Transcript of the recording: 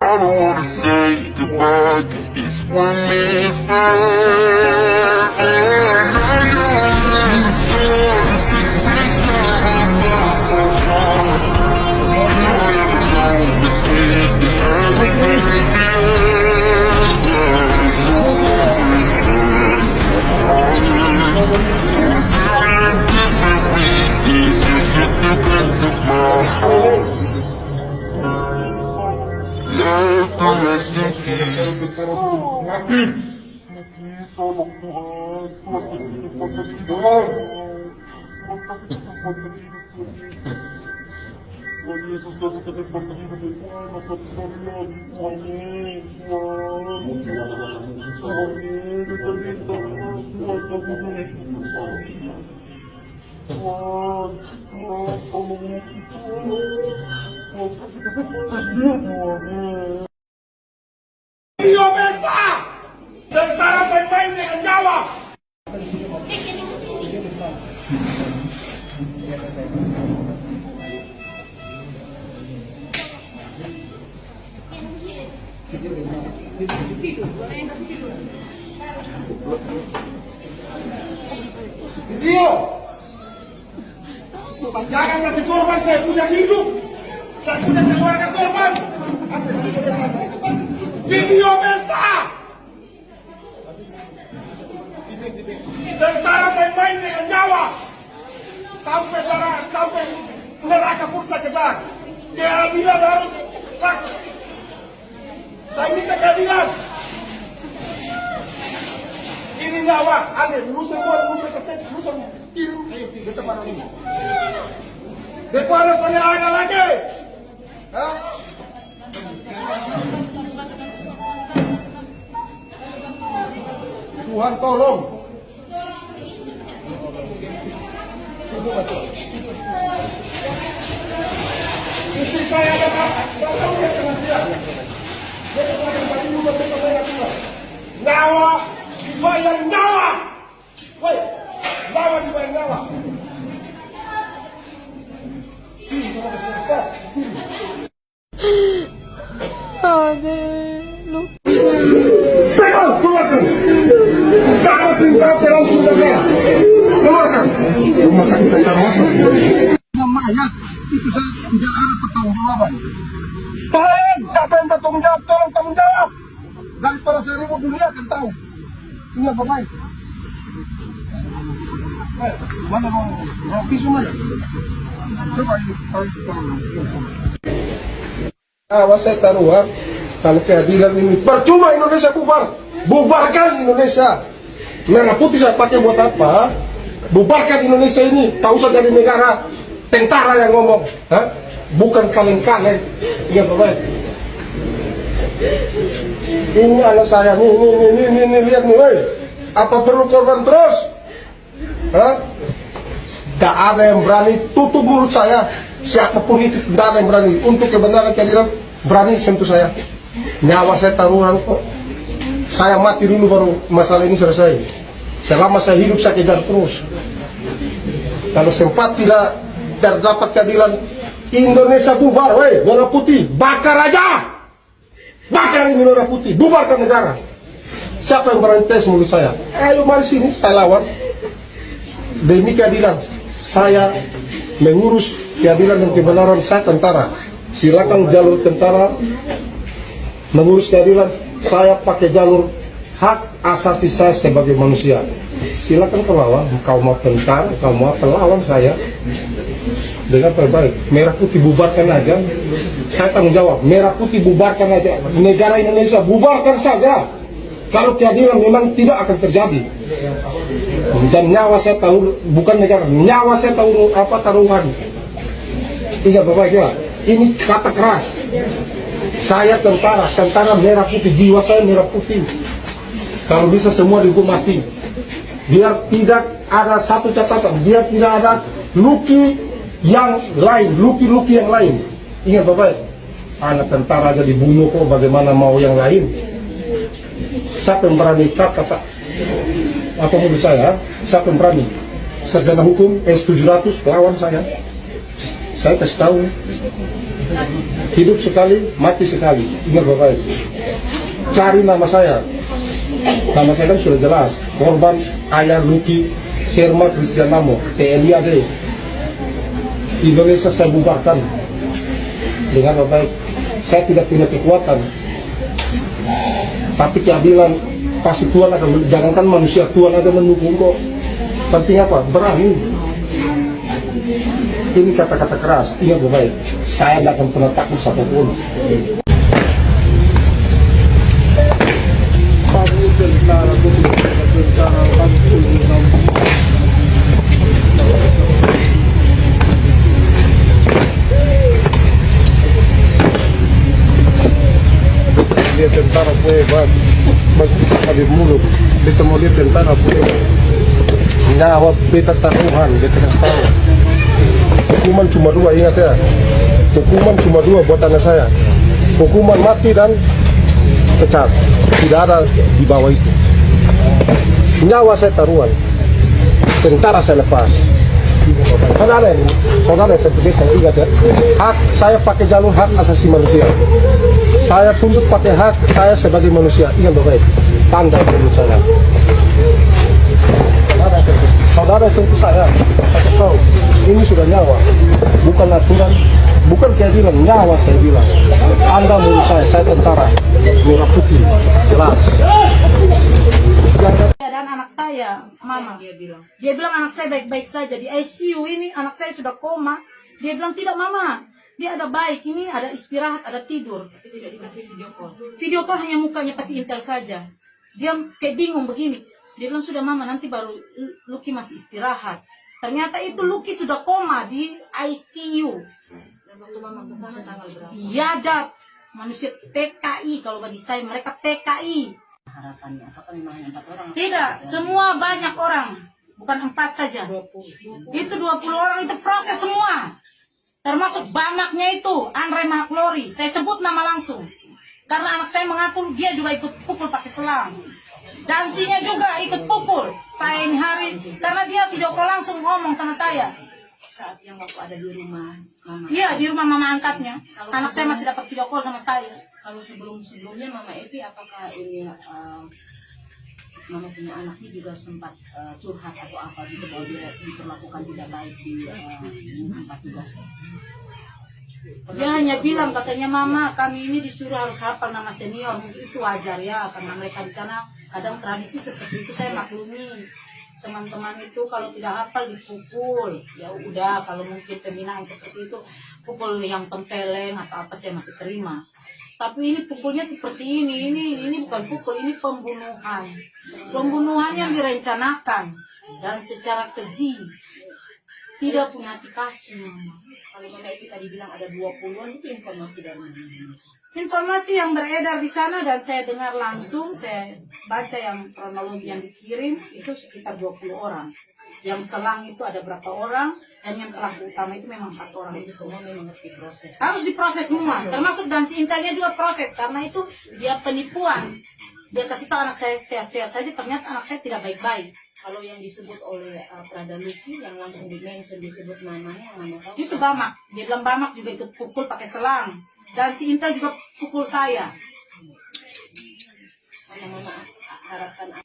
I don't wanna say goodbye, cause this one is forever. Now you're in the store, the 6 weeks now I'm far so far. You're alone, this minute, the everything again. You're so far. For a million different reasons, you took the best of my heart. Left the rest in peace. Diometa! Tentara main-main dengan nyawa! Video! Jangan kasih korban, saya punya hidup! Saya punya keluarga korban! Video Meta! Tentara main-main dengan nyawa! Sampai neraka pun saya kejar! Keadilan harus lakukan! Saya minta keadilan! Ini nyawa, ada lu semua, lu semua kirim ke tempat ini. Daripada saya ada lagi! Hah? Tuhan tolong. Istri saya ada dia dengan dia. Nyawa dibayar nyawa. Woi, nyawa dibayar nyawa. Pegang, keluarkan. Jangan tinggal langsung saja. Keluarkan. Rumah sakit yang mayat itu saya tidak ada pertanggungjawaban. Tolong, siapa yang bertanggung jawab? Tolong tanggung jawab. Daripada saya ribut dunia akan tahu. Ini apa baik? Mana Rocky semua? Coba awas saya taruhan. Kalau keadilan ini percuma Indonesia bubar. Bubarkan Indonesia. Merah putih saya pakai buat apa? Bubarkan Indonesia ini. Tak usah jadi negara tentara yang ngomong. Hah? Bukan kaleng-kaleng. Iya Bapak. Ini anak saya. Nih lihat nih. Woy. Apa perlu korban terus? Hah? Tak ada yang berani tutup mulut saya. Siapapun itu tidak ada yang berani. Untuk kebenaran keadilan berani sentuh saya. Nyawa saya taruhan kok. Saya mati dulu baru masalah ini selesai. Selama saya hidup saya kejar terus. Kalau sempat tidak terdapat keadilan, Indonesia bubar, weh, merah putih, bakar aja. Bakar ini merah putih, bubarkan negara. Siapa yang berani tes mulut saya? Ayo mari sini, saya lawan. Demi keadilan, saya mengurus keadilan dan kebenaran saya tentara. Silakan jalur tentara mengurus keadilan, saya pakai jalur hak asasi saya sebagai manusia. Silakan kau lawan, kau mau tentara, kau mau pelawan saya dengan terbaik. Merah putih bubarkan aja, saya tanggung jawab. Merah putih bubarkan aja, negara Indonesia bubarkan saja. Kalau keadilan memang tidak akan terjadi. Dan nyawa saya tahu, bukan negara, nyawa saya tahu apa taruhan. Ingat Bapak ya, ini kata keras. Saya tentara merah putih, jiwa saya merah putih. Kalau bisa semua dihukum mati. Biar tidak ada satu catatan, biar tidak ada luki yang lain, luki-luki yang lain. Ingat Bapak, anak tentara aja dibunuh kok, bagaimana mau yang lain? Siapa yang berani kata apa mobil saya? Siapa yang berani? Sarjana hukum S700 lawan saya kasih tahu. Hidup sekali, mati sekali. Ingat baik-baik. Cari nama saya. Nama saya kan sudah jelas. Korban Ayah Luki Sherma Christian Namo, TNI AD. Indonesia saya bubarkan. Dengar baik-baik. Saya tidak punya kekuatan. Tapi keadilan pasti Tuhan akan, jangankan manusia, Tuhan akan mendukung kok. Penting apa? Berani. Ini kata-kata keras. Ingat baik-baik. Saya tidak akan pernah takut satupun. Dia tentara punya bagus di mulut. Kita mau lihat tentara punya nyawa beta taruhan. Kita kasih tahu. Hukuman cuma dua, ingat ya. Hukuman cuma dua buat anak saya. Hukuman mati dan pecat. Tidak ada di bawah itu. Nyawa saya taruhan. Tentara saya lepas. Saudara seperti saya ingat ya. Hak saya pakai jalur hak asasi manusia. Saya tuntut pakai hak saya sebagai manusia. Ingat baik. Tanda menurut saya. Saudara sentuh saya. Saya tahu. Ini sudah nyawa. Bukan aturan, bukan keadilan, nyawa saya bilang. Anda menurut saya tentara. Merah putih. Jelas. Dan anak saya, mama, dia bilang anak saya baik-baik saja di ICU ini, anak saya sudah koma. Dia bilang tidak mama, dia ada baik, ini ada istirahat, ada tidur. Tapi tidak dikasih video call. Video call hanya mukanya pasti Intel saja. Dia kayak bingung begini. Dia bilang sudah mama, nanti baru Luki masih istirahat. Ternyata itu Luki sudah koma di ICU. Dan waktu mama kesana tanggal berapa? Biadab, manusia PKI kalau bagi saya, mereka PKI. Harapannya apakah memang hanya 4 orang? Tidak, semua banyak orang, bukan 4 saja. 20. Itu 20 orang itu proses semua. Termasuk bamaknya itu, Andre Mahaklori. Saya sebut nama langsung. Karena anak saya mengaku dia juga ikut pukul pakai selang. Dansinya juga ikut pukul. Saya ini hari, karena dia video call langsung ngomong sama saya. Saat yang waktu ada di rumah mama. Iya, di rumah mama angkatnya. Anak saya masih dapat video call sama saya. Kalau sebelumnya Mama Evi, apakah ini Mama punya anaknya juga sempat curhat atau apa gitu bahwa dia diperlakukan tidak baik di tempat tugas? Dia hanya bilang katanya mama kami ini disuruh harus hafal nama senior. Itu wajar ya karena mereka di sana kadang tradisi seperti itu saya maklumi. Teman-teman itu kalau tidak hafal dipukul. Ya udah kalau mungkin pembinaan seperti itu pukul yang tempeleng atau apa saya masih terima. Tapi ini pukulnya seperti ini bukan pukul, ini pembunuhan. Pembunuhan yang direncanakan dan secara keji. Tidak punya hati kasih. Kalau Mama Evi tadi bilang ada 20-an, itu informasi dari mana? Informasi yang beredar di sana dan saya dengar langsung, saya baca yang kronologi yang dikirim, itu sekitar 20 orang. Yang selang itu ada berapa orang, dan yang pelaku utama itu memang 4 orang. Itu semua memang harus diproses. Harus diproses semua, termasuk dan si intelnya juga proses, karena itu dia penipuan. Dia kasih tahu anak saya sehat-sehat saja, ternyata anak saya tidak baik-baik. Kalau yang disebut oleh Prada Luki yang langsung di-mention disebut namanya, Mama tahu? Itu Bamak, dia bilang Bamak juga ikut pukul pakai selang. Dan si Intel juga pukul saya. Mama harapkan